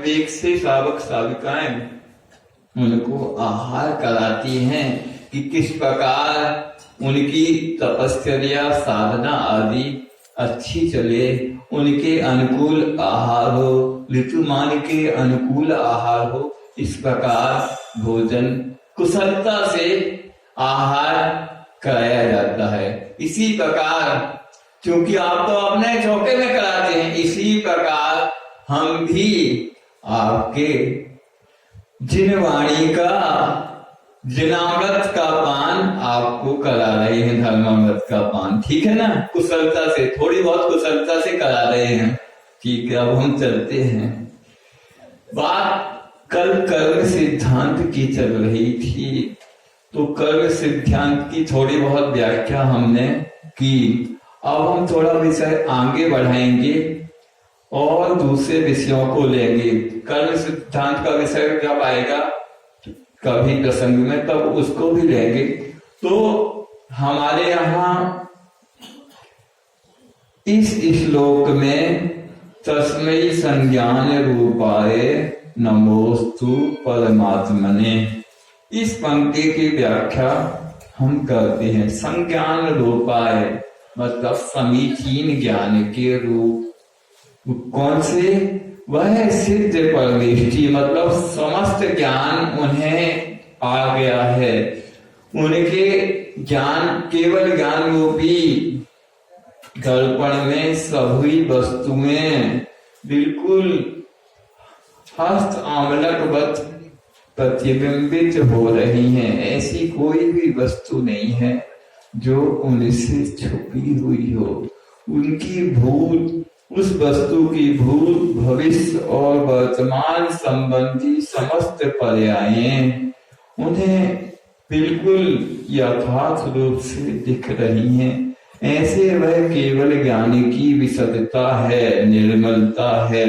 विवेक से सावक साविकाएं उनको आहार कराती हैं कि किस प्रकार उनकी तपश्चर्या साधना आदि अच्छी चले, उनके अनुकूल आहार हो, ऋतुमान के अनुकूल आहार हो। इस प्रकार भोजन कुशलता से आहार कराया जाता है। इसी प्रकार क्योंकि आप तो अपने चौके में कराते हैं, इसी प्रकार हम भी आपके जिनवाणी का जिनामृत का पान आपको करा रहे हैं, धर्मामृत का पान, ठीक है ना। कुशलता से, थोड़ी बहुत कुशलता से करा रहे हैं। ठीक है, अब हम चलते हैं। बात कल कर्म सिद्धांत की चल रही थी, तो कर्म सिद्धांत की थोड़ी बहुत व्याख्या हमने की। अब हम थोड़ा विषय आगे बढ़ाएंगे और दूसरे विषयों को लेंगे। कर्म सिद्धांत का विषय जब आएगा कभी प्रसंग में, तब उसको भी लेंगे। तो हमारे यहाँ इस श्लोक में तस्मै संज्ञान रूपाय नमोस्तु परमात्मने, इस पंक्ति की व्याख्या हम करते हैं। संज्ञान रूपाय मतलब समीचीन ज्ञान के रूप। कौन से? वह सिद्ध परमेष्टि, मतलब समस्त ज्ञान उन्हें आ गया है। उनके ज्ञान, केवल ज्ञान रूपी दर्पण में सभी वस्तुएं बिल्कुल हस्त आमलकवत प्रतिबिंबित हो रही हैं। ऐसी कोई भी वस्तु नहीं है जो उनसे छुपी हुई हो। उनकी भूत, उस वस्तु की भूत, भविष्य और वर्तमान संबंधी समस्त पर्यायें उन्हें बिल्कुल यथार्थ रूप से दिख रही हैं। ऐसे वह केवल ज्ञान की विशदता है, निर्मलता है।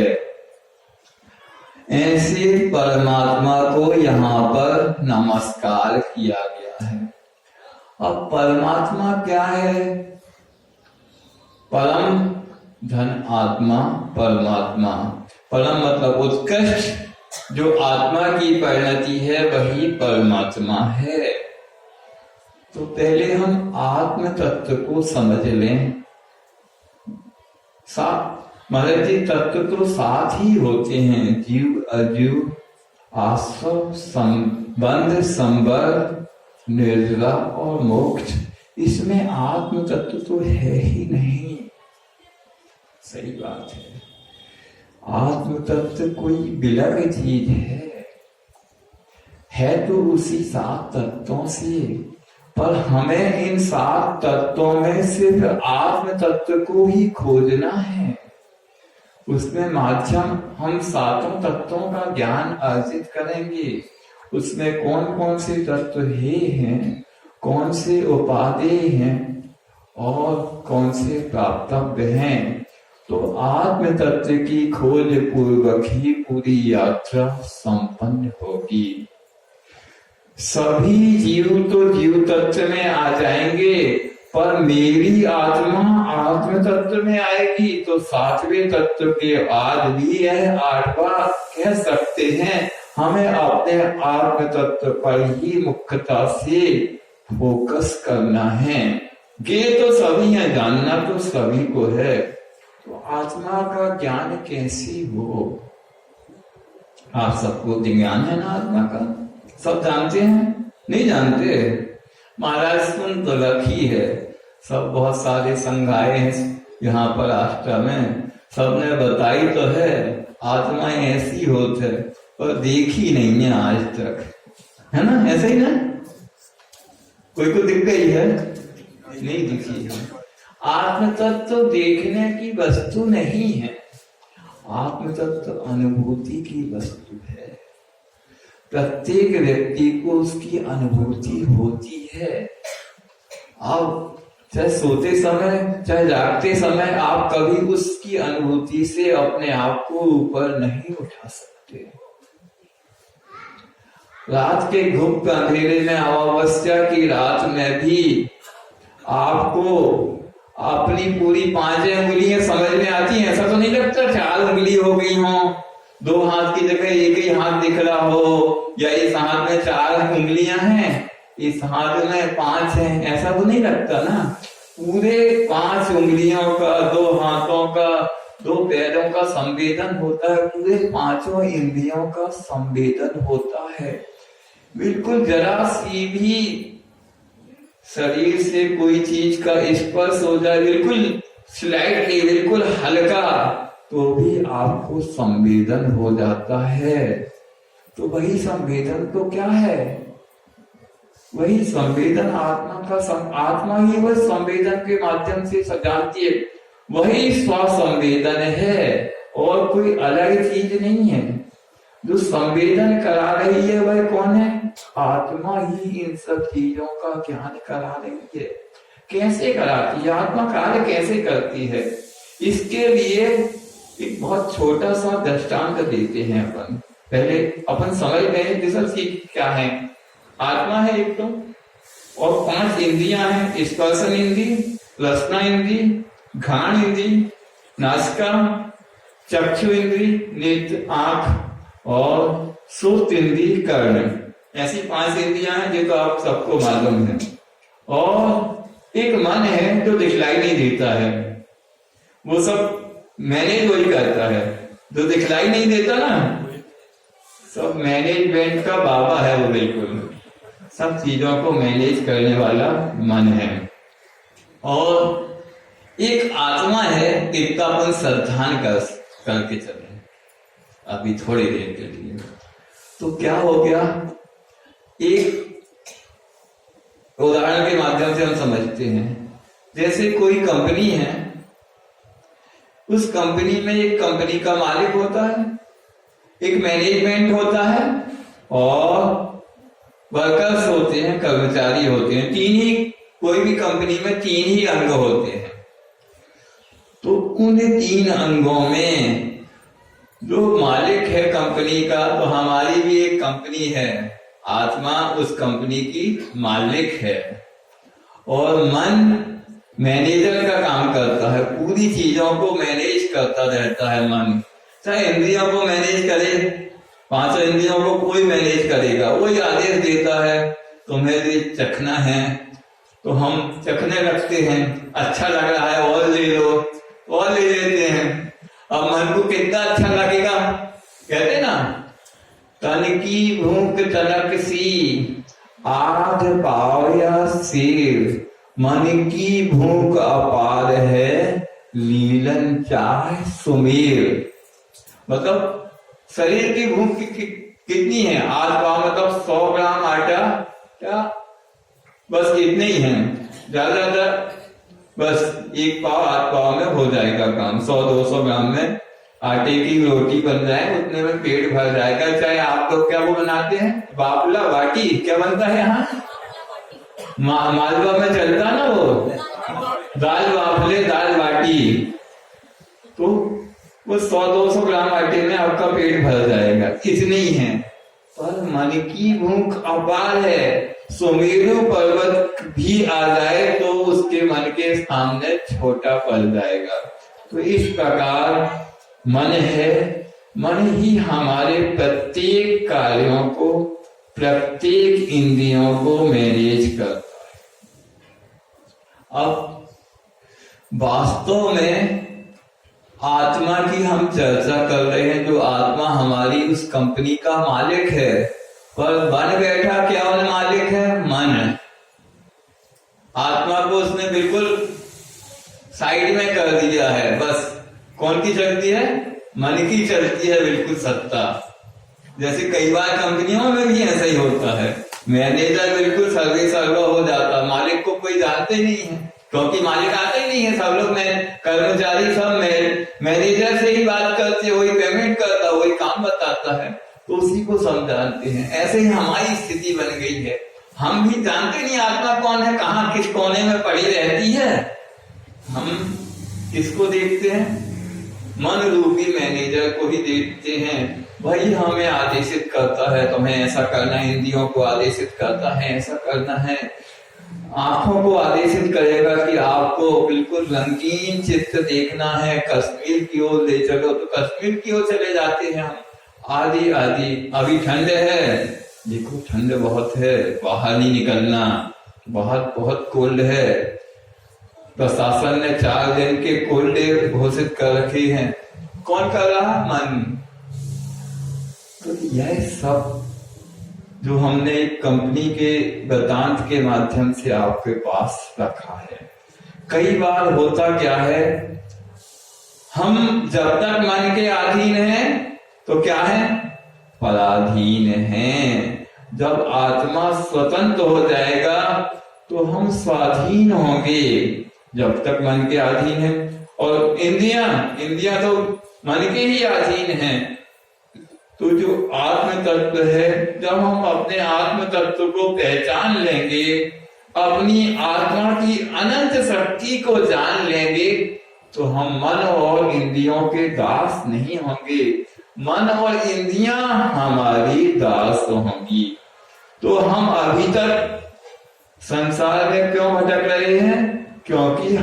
ऐसे परमात्मा को यहाँ पर नमस्कार किया गया है। अब परमात्मा क्या है? परम धन आत्मा, परमात्मा। परम मतलब उत्कृष्ट, जो आत्मा की परिणति है वही परमात्मा है। तो पहले हम आत्म तत्व को समझ लें। महाराज जी, तत्व तो साथ ही होते हैं, जीव अजीव, आश्रव, संबंध, संवर्ग, निर्जरा और मोक्ष। इसमें आत्म तत्व तो है ही नहीं। सही बात है, आत्म तत्व कोई विलग चीज है तो उसी 7 तत्वों से। पर हमें इन 7 तत्वों में सिर्फ आत्म तत्व को ही खोजना है। उसमें माध्यम हम 7 तत्वों का ज्ञान अर्जित करेंगे। उसमें कौन कौन से तत्व हैं, कौन से उपादेय हैं और कौन से प्राप्तव्य हैं। तो आत्म तत्व की खोज पूर्वक ही पूरी यात्रा संपन्न होगी। सभी जीव तो जीव तत्व में आ जाएंगे, पर मेरी आत्मा आत्म तत्व में आएगी तो 7वें तत्व के बाद भी यह 8वां कह सकते हैं। हमें अपने आत्म तत्व पर ही मुख्यता से फोकस करना है। ये तो सभी है, जानना तो सभी को है। तो आत्मा का ज्ञान कैसे हो? आप सबको ज्ञान है ना आत्मा का? सब जानते हैं? नहीं जानते? महाराज सुन तो रखी है, सब बहुत सारे संघाए हैं यहाँ पर आश्रम में, सबने बताई तो है आत्मा ऐसी होत है, पर देखी नहीं है आज तक, है ना? ऐसा ही ना? कोई को दिख गई है? नहीं दिखी है। आत्म तत्व देखने की वस्तु नहीं है, आत्म तत्व अनुभूति की वस्तु है। प्रत्येक व्यक्ति को उसकी अनुभूति होती है। अब चाहे सोते समय चाहे जागते समय आप कभी उसकी अनुभूति से अपने आप को ऊपर नहीं उठा सकते। रात के गुप्त अंधेरे में, अमावस्या की रात में भी आपको अपनी पूरी 5 उंगलियां समझ में आती हैं? ऐसा तो नहीं लगता 4 उंगली हो गई हो, दो हाथ की जगह एक ही हाथ दिख रहा हो, या इस हाथ में 4 उंगलियां हैं, इस हाथ में 5 हैं, ऐसा तो नहीं लगता ना। पूरे 5 उंगलियों का, 2 हाथों का, 2 पैरों का संवेदन होता है, पूरे 5 इंद्रियों का संवेदन होता है। बिल्कुल जरा सी भी शरीर से कोई चीज का स्पर्श हो जाए, बिल्कुल स्लाइटली, बिल्कुल हल्का, तो भी आपको संवेदन हो जाता है। तो वही संवेदन तो क्या है? वही संवेदन आत्मा का आत्मा ही वह संवेदन के माध्यम से जानती है, वही स्वसंवेदन है और कोई अलग चीज नहीं है। जो संवेदन करा रही है वह कौन है? आत्मा ही इन सब चीजों का ज्ञान करा रही है। कैसे कराती है आत्मा? कार्य कैसे करती है? इसके लिए एक बहुत छोटा सा दृष्टांत देते हैं अपन। पहले अपन समझ गए कि सब चीज क्या है। आत्मा है एक तो, और 5 इंद्रियां हैं, स्पर्शन इंद्री, रसना इंद्री, घ्राण इंद्री, नासिका, चक्षु इंद्री, नेत्र आंख, और श्रोत इंद्री कर्ण। ऐसी 5 इंद्रियां हैं जो तो आप सबको मालूम है। और एक मन है जो दिखलाई नहीं देता है, वो सब मैनेज वही करता है। जो दिखलाई नहीं देता ना, सब मैनेजमेंट का बाबा है वो, बिल्कुल सब चीजों को मैनेज करने वाला मन है। और एक आत्मा है, इतना अपन श्रद्धान करके चले अभी थोड़ी देर के लिए। तो क्या हो गया, एक उदाहरण के माध्यम से हम समझते हैं। जैसे कोई कंपनी है, उस कंपनी में एक कंपनी का मालिक होता है, एक मैनेजमेंट होता है, और वर्कर्स होते हैं, कर्मचारी होते हैं। 3 ही, कोई भी कंपनी में 3 ही अंग होते हैं। तो उन 3 अंगों में जो मालिक है कंपनी का, तो हमारी भी एक कंपनी है, आत्मा उस कंपनी की मालिक है, और मन मैनेजर का काम करता है, पूरी चीजों को मैनेज करता रहता है मन। चाहे इंद्रियों को मैनेज करे, 5 इंद्रियों को कोई मैनेज करेगा, वही आदेश देता है तुम्हें ये चखना है, तो हम चखने लगते हैं, अच्छा लग रहा है और ले लो, और ले लेते हैं। अब मन को कितना अच्छा लगेगा, कहते ना, तन की भूख तनक सी, आध पावया सिर, मन की भूख अपार है, लीलन चाहे सुमेर। मतलब शरीर की भूख कितनी है? आध पाव मतलब 100 ग्राम आटा, क्या बस इतने ही है, ज्यादा बस 1 पाव आध पाव में हो जाएगा काम। 100-200 ग्राम में आटे की रोटी बन जाए, उतने में पेट भर जाएगा। चाहे आप लोग क्या वो बनाते हैं, बापला बाटी, क्या बनता है यहाँ मालवा में चलता ना वो, दाल बाफले, दाल बाटी, तो वो 100-200 ग्राम आटे में आपका पेट भर जाएगा, इतने ही है। पर मन की भूख अपार है, सुमेरु पर्वत भी आ जाए तो उसके मन के सामने छोटा पड़ जाएगा। तो इस प्रकार मन है, मन ही हमारे प्रत्येक कार्यों को, प्रत्येक इंद्रियों को मैनेज करता है। अब वास्तव में आत्मा की हम चर्चा कर रहे हैं, जो आत्मा हमारी उस कंपनी का मालिक है, पर बन बैठा क्या उन मालिक है? मन। आत्मा को उसने बिल्कुल साइड में कर दिया है, बस कौन की चलती है? मन की चलती है बिल्कुल सत्ता। जैसे कई बार कंपनियों में भी ऐसा ही होता है, मैनेजर बिल्कुल सर्वे सर्वा हो जाता, मालिक को कोई जानते नहीं है, क्योंकि मालिक आते ही नहीं है। सब लोग कर्मचारी सब मैनेजर से ही बात करते, वही पेमेंट करता, वही काम बताता है, तो उसी को सब जानते हैं। ऐसे ही हमारी स्थिति बन गई है, हम भी जानते नहीं आत्मा कौन है, कहाँ किस कोने में पड़ी रहती है। हम किसको देखते हैं? मन रूपी मैनेजर को ही देखते हैं, वही हमें आदेशित करता है, तुम्हें ऐसा करना है, इंद्रियों को आदेशित करता है ऐसा करना है, आंखों को आदेशित करेगा कि आपको बिल्कुल रंगीन चित्र देखना है, कश्मीर की ओर ले चलो, तो कश्मीर की ओर चले जाते हैं हम। आदि आदि। अभी ठंड है, देखो ठंड बहुत है, बाहर नहीं निकलना, बहुत बहुत कोल्ड है। प्रशासन ने 4 दिन के कोल्ड डे घोषित कर रखे हैं। कौन कर रहा? मन। तो यह सब जो हमने एक कंपनी के वृत्तांत के माध्यम से आपके पास रखा है। कई बार होता क्या है, हम जब तक मन के अधीन हैं तो क्या है? पराधीन हैं। जब आत्मा स्वतंत्र हो जाएगा तो हम स्वाधीन होंगे। जब तक मन के अधीन है, और इंद्रियां तो मन के ही अधीन हैं। तो जो आत्म तत्व है, जब हम अपने आत्म तत्व को पहचान लेंगे, अपनी आत्मा की अनंत शक्ति को जान लेंगे, तो हम मन और इंद्रियों के दास नहीं होंगे। मन और इंद्रियां हमारी दास होंगी। तो हम अभी तक संसार में क्यों भटक रहे हैं? क्योंकि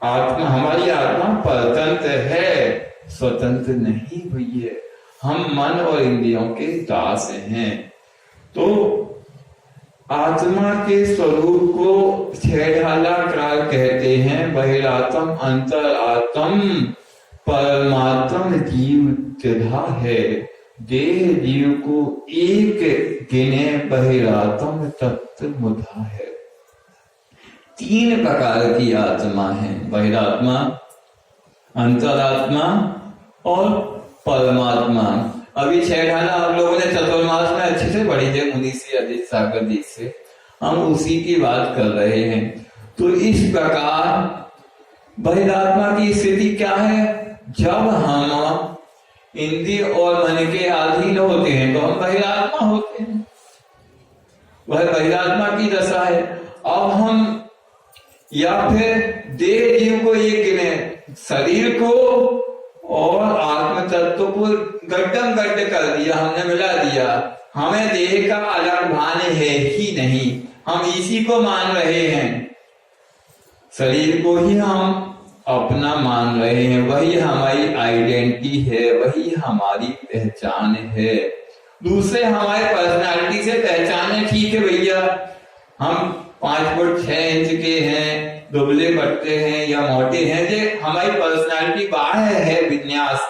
हमारी आत्मा परतंत्र है, स्वतंत्र नहीं हुई है। हम मन और इंद्रियों के दास हैं। तो आत्मा के स्वरूप को छेड़ाला काल कहते हैं। बहिरात्म, अंतरात्म, परमात्म जीव त्रिधा है। देह जीव को एक गिने, बहिरात्म तत्व मुधा है। 3 प्रकार की आत्मा है, बहिरात्मा, अंतरात्मा और परमात्मा। अभी छेड़ाना आप लोगों ने चतुर्मास में अच्छे से पढ़ी थे, मुनि से, अजित सागर जी से। हम उसी की बात कर रहे हैं। तो इस प्रकार बहिरात्मा की स्थिति क्या है? जब हम इंद्रिय और मन के अधीन होते हैं तो हम बहिरात्मा होते हैं। वह बहिरात्मा की दशा है। अब हम या फिर देह जीव को एक गिने, शरीर को और आत्म तत्व को गड्ढम गड्ढ कर दिया, हमने मिला दिया। हमें देह का अलग भान है ही नहीं, हम इसी को मान रहे हैं। शरीर को ही हम अपना मान रहे हैं, वही हमारी आइडेंटिटी है, वही हमारी पहचान है। दूसरे हमारे पर्सनालिटी से पहचाने, ठीक है भैया हम 5 फुट 6 इंच के हैं, दुबले पट्टे हैं या मोटे हैं, जो हमारी पर्सनालिटी बाहर है विन्यास,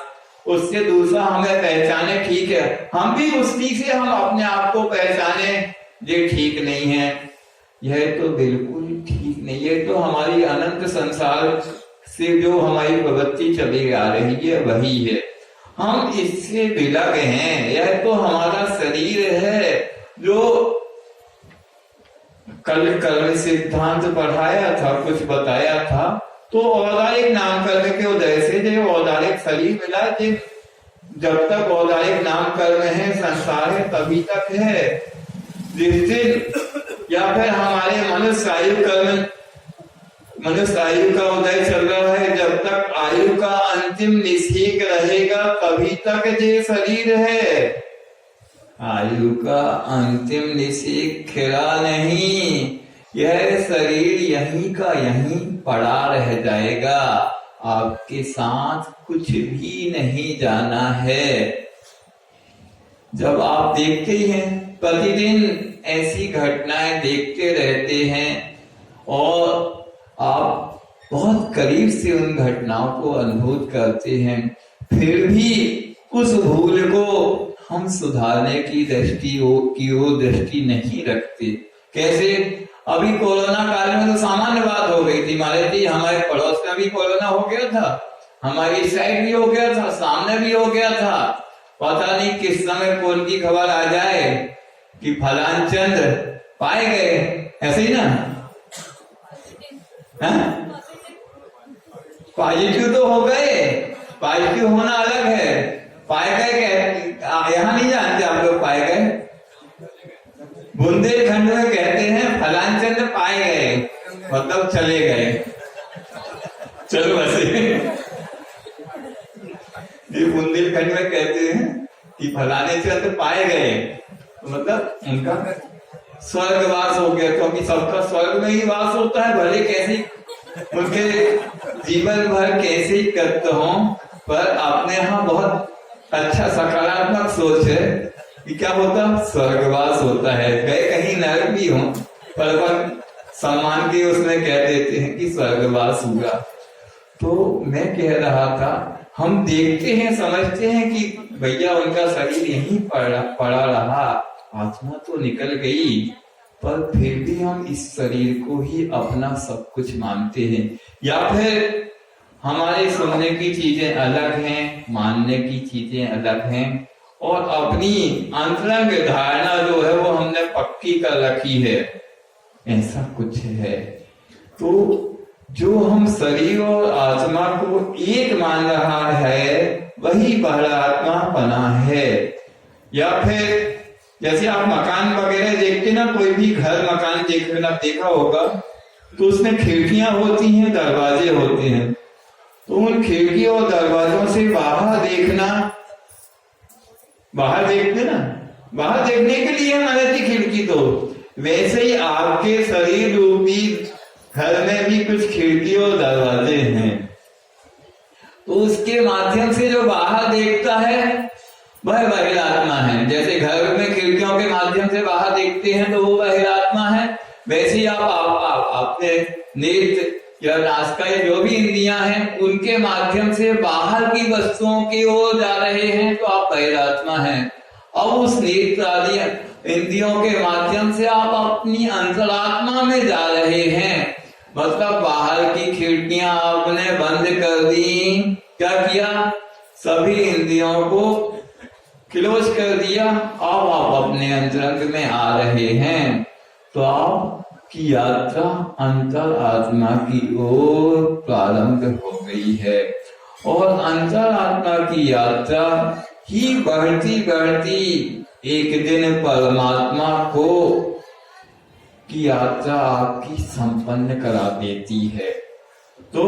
उससे दूसरा हमें पहचाने, ठीक है। हम भी उसी से हम अपने आप को पहचाने, ये ठीक नहीं है, यह तो बिल्कुल ठीक नहीं है। तो हमारी अनंत संसार से जो हमारी प्रवृत्ति चली आ रही है वही है, हम इससे विलग हैं। यह तो हमारा शरीर है जो कल कर्म सिद्धांत पढ़ाया था, कुछ बताया था। तो औदारिक नामकर्म के उदय से जो औदारिक शरीर मिला, जब तक औदारिक नामकर्म है, संसार है, तभी तक है। या फिर हमारे मनुष्य आयु का उदय चल रहा है, जब तक आयु का अंतिम निषेक रहेगा तभी तक ये शरीर है। आयु का अंतिम निषेक खिला नहीं, यह शरीर यहीं का यहीं पड़ा रह जाएगा, आपके साथ कुछ भी नहीं जाना है। जब आप देखते हैं, प्रतिदिन ऐसी घटनाएं देखते रहते हैं और आप बहुत करीब से उन घटनाओं को अनुभूत करते हैं, फिर भी उस भूल को हम सुधारने की दृष्टि नहीं रखते। कैसे? अभी कोरोना काल में तो सामान्य बात हो गई थी महाराज जी, हमारे पड़ोस में भी कोरोना हो गया था, हमारी साइड भी हो गया था, सामने भी हो गया था। पता नहीं किस समय कौन की खबर आ जाए कि फलान चंद पाए गए, ऐसे ही ना। पॉजिटिव तो हो गए, पॉजिटिव होना अलग है, पाए गए यहाँ नहीं जानते आप लोग, पाए गए बुंदेलखंड में कहते हैं फलान चंद पाए गए, मतलब चले गए। चलो वैसे ये बुंदेलखंड में कहते हैं कि फलाने चंद पाए गए, मतलब उनका स्वर्गवास हो गया, क्योंकि सबका स्वर्ग में ही वास होता है, भले कैसे उनके जीवन भर कैसे ही करते हो, पर अपने यहाँ बहुत अच्छा सकारात्मक सोच है कि क्या होता, स्वर्गवास होता है। गए कहीं नरक भी हो पर सम्मान के उसमें कह देते हैं कि स्वर्गवास हुआ। तो मैं कह रहा था, हम देखते हैं समझते हैं कि भैया उनका शरीर यहीं पड़ा रहा, आत्मा तो निकल गई, पर फिर भी हम इस शरीर को ही अपना सब कुछ मानते हैं। या फिर हमारे सुनने की चीजें अलग हैं, मानने की चीजें अलग हैं, और अपनी अंतरंग धारणा जो है वो हमने पक्की कर रखी है, ऐसा कुछ है। तो जो हम शरीर और आत्मा को एक मान रहा है वही बहिरात्मा पना है। या फिर जैसे आप मकान वगैरह देखते ना, कोई भी घर मकान देखा होगा तो उसमें खिड़कियां होती हैं, दरवाजे होते हैं। तो उन खिड़की और दरवाजों से बाहर देखना, बाहर देखते ना, बाहर देखने के लिए हमारे थी खिड़की। तो वैसे ही आपके शरीर रूपी घर में भी कुछ खिड़की और दरवाजे हैं। तो उसके माध्यम से जो बाहर देखता है वह बहिरात्मा है। जैसे घर में खिड़कियों के माध्यम से बाहर देखते हैं तो वो बहिरात्मा है। वैसे ही आप अपने नेत्र या नासिका या जो भी इंद्रियां हैं उनके माध्यम से बाहर की वस्तुओं की ओर जा रहे हैं तो आप बहिरात्मा हैं। अब उस नेत्र आदि इंद्रियों के माध्यम से आप अपनी अंतरात्मा में जा रहे हैं। मतलब बाहर की खिड़कियां आपने बंद कर दी, क्या किया, सभी इंद्रियों को क्लोज कर दिया। अब आप अपने अंतरंग में आ रहे हैं। तो आपकी यात्रा अंतर आत्मा की ओर प्रारंभ हो गई है। और अंतर आत्मा की यात्रा ही बढ़ती बढ़ती एक दिन परमात्मा को की यात्रा आपकी संपन्न करा देती है। तो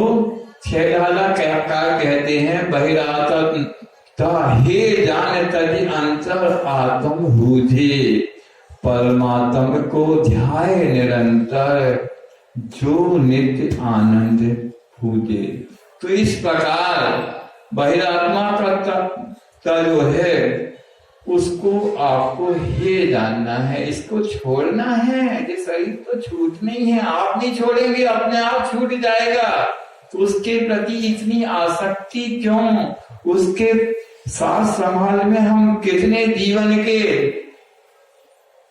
छेड़ाला कहकार कहते हैं, बहिरात्मा हे जान तजी अंतर आत्म हुजे, परमात्म को ध्याय निरंतर जो नित्य आनंद भूजे। तो इस प्रकार बहिरात्मा का जो है उसको आपको हे जानना है, इसको छोड़ना है। ये शरीर तो छूटना ही है, आप नहीं छोड़ेंगे अपने आप छूट जाएगा। तो उसके प्रति इतनी आसक्ति क्यों, उसके साथ संभाल में हम कितने जीवन के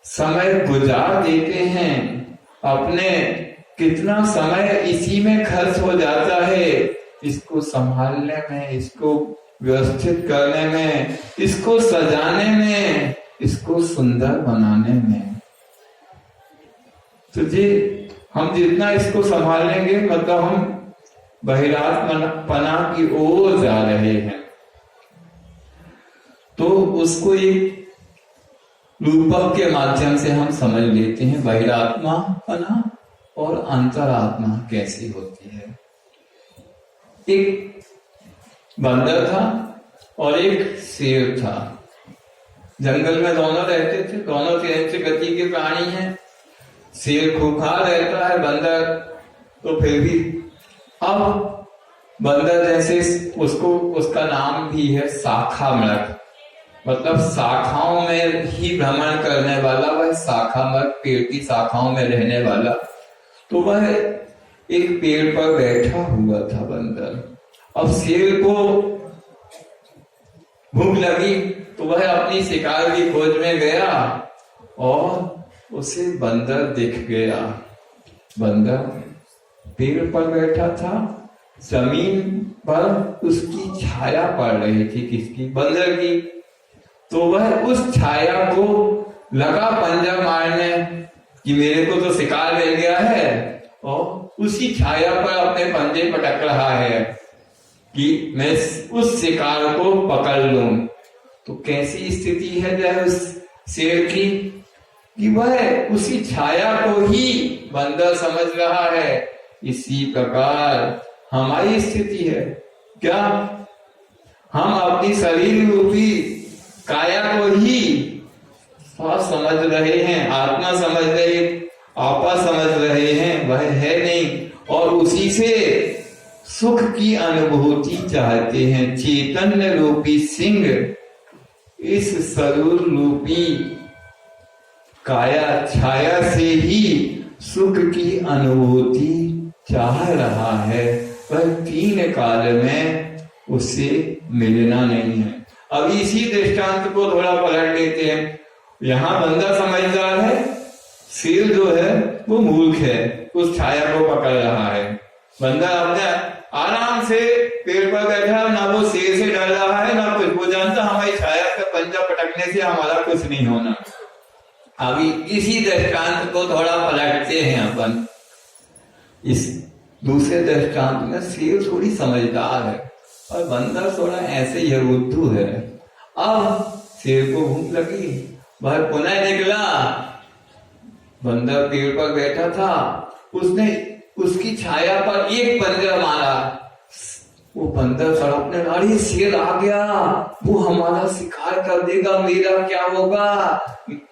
समय गुजार देते हैं, अपने कितना समय इसी में खर्च हो जाता है, इसको संभालने में, इसको व्यवस्थित करने में, इसको सजाने में, इसको सुंदर बनाने में। तो जी हम जितना इसको संभालेंगे मतलब हम बहिरात्मपना की ओर जा रहे हैं। तो उसको एक रूपक के माध्यम से हम समझ लेते हैं, बहिरात्मापना और अंतरात्मा कैसी होती है। एक बंदर था और एक शेर था। जंगल में दोनों रहते थे, दोनों तेज गति के प्राणी हैं। शेर खूंखार रहता है, बंदर तो फिर भी। अब बंदर जैसे उसका नाम भी है शाखा मृग, मतलब शाखाओं में ही भ्रमण करने वाला, वह शाखा मृग, पेड़ की शाखाओं में रहने वाला। तो वह एक पेड़ पर बैठा हुआ था बंदर। अब शेर को भूख लगी तो वह अपनी शिकार की खोज में गया और उसे बंदर दिख गया। बंदर पेड़ पर बैठा था, जमीन पर उसकी छाया पड़ रही थी, किसकी, बंदर की। तो वह उस छाया को लगा पंजा मारने कि मेरे को तो शिकार मिल गया है, और उसी छाया पर अपने पंजे पटक रहा है कि मैं उस शिकार को पकड़ लूं। तो कैसी स्थिति है जो उस शेर की कि वह उसी छाया को ही बंदर समझ रहा है। इसी प्रकार हमारी स्थिति है। क्या हम अपनी शरीर रूपी काया को ही समझ रहे हैं, आत्मा समझ रहे, आपा समझ रहे हैं, वह है नहीं, और उसी से सुख की अनुभूति चाहते हैं। चैतन्य रूपी सिंह इस सरूर रूपी काया छाया से ही सुख की अनुभूति चाह रहा है, पर 3 काल में उसे मिलना नहीं है। अब इसी दृष्टांत को थोड़ा पलट लेते हैं। यहाँ बंदा समझदार है, शेर जो है वो मूर्ख है, उस छाया को पकड़ रहा है। बंदा अपने आराम से पेड़ पर बैठा, ना वो शेर से डर रहा है ना कुछ, वो जानता हमारी छाया पे पंजा पटकने से हमारा कुछ नहीं होना। अभी इसी दृष्टांत को थोड़ा पलटते हैं अपन। इस दूसरे दृष्टांत में शेर थोड़ी समझदार है और बंदा थोड़ा ऐसे ही बुद्धू है। अब शेर को भूख लगी, वह पुनः निकला। बंदा पेड़ पर बैठा था, उसने उसकी छाया पर एक पंजा मारा। वो बंदर तड़पने, अरे शेर आ गया, वो हमारा शिकार कर देगा, मेरा क्या होगा।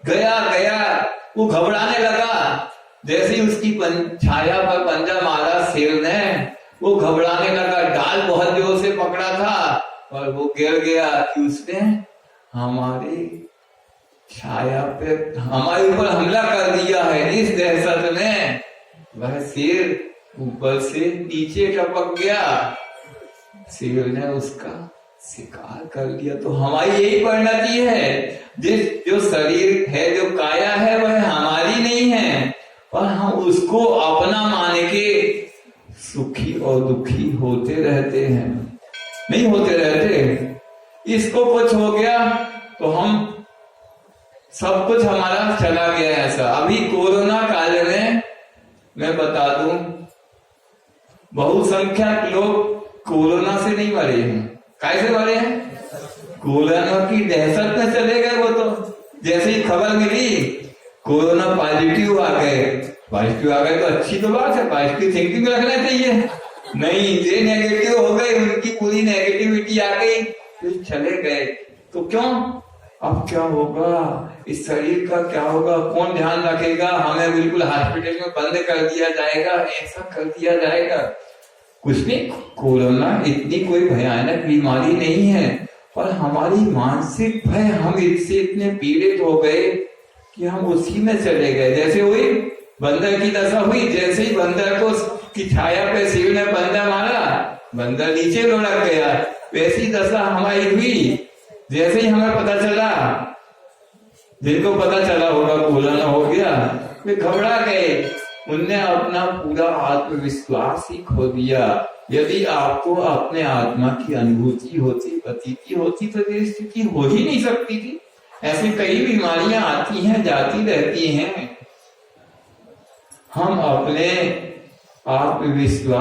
गया वो घबराने लगा। जैसे ही उसकी छाया पर पंजा मारा शेर ने, वो घबराने लगा। डाल बहुत जोर से पकड़ा था और वो गिर गया कि उसने हमारी छाया पे हमारे ऊपर हमला कर दिया है। इस दहशत में वह शेर ऊपर से नीचे टपक गया, शेर ने उसका शिकार कर लिया। तो हमारी यही परिणति है, जो शरीर है, जो काया है, वह हमारी नहीं है, पर हम उसको अपना मान के सुखी और दुखी होते रहते हैं। नहीं होते रहते। इसको कुछ हो गया तो हम सब कुछ हमारा चला गया। ऐसा अभी कोरोना काल में मैं बता दूं, बहुसंख्यक लोग कोरोना से नहीं मरे हैं। कैसे मरे हैं? कोरोना की दहशत में चले गए। वो तो जैसे ही खबर मिली कोरोना पॉजिटिव आ गए तो अच्छी तो बात है, पॉजिटिव थिंकिंग रखना चाहिए। नहीं, ये नेगेटिव हो गए, उनकी पूरी नेगेटिविटी आ गई, फिर चले गए। तो क्यों? अब क्या होगा, इस शरीर का क्या होगा, कौन ध्यान रखेगा, हमें बिल्कुल हॉस्पिटल में बंद कर दिया जाएगा, ऐसा कर दिया जाएगा। कुछ नहीं, कोरोना इतनी कोई भयानक बीमारी नहीं है, पर हमारी मानसिक भय, हम इससे इतने पीड़ित हो गए कि हम उसी में चले गए। जैसे हुई बंदर की दशा हुई, जैसे ही बंदर को की छाया पे शिव ने पंजा मारा, बंदर नीचे लुढ़क गया। वैसी दशा हमारी हुई। जैसे ही हमें पता चला, जिनको पता चला होगा कोरोना हो गया, वे घबरा गए, उनने अपना पूरा आत्मविश्वास ही खो दिया। यदि आपको अपने आत्मा की अनुभूति होती, प्रतीति होती, तो ये स्थिति हो ही नहीं सकती थी। ऐसी कई बीमारियां आती हैं, जाती रहती हैं। हम अपने आत्मविश्वास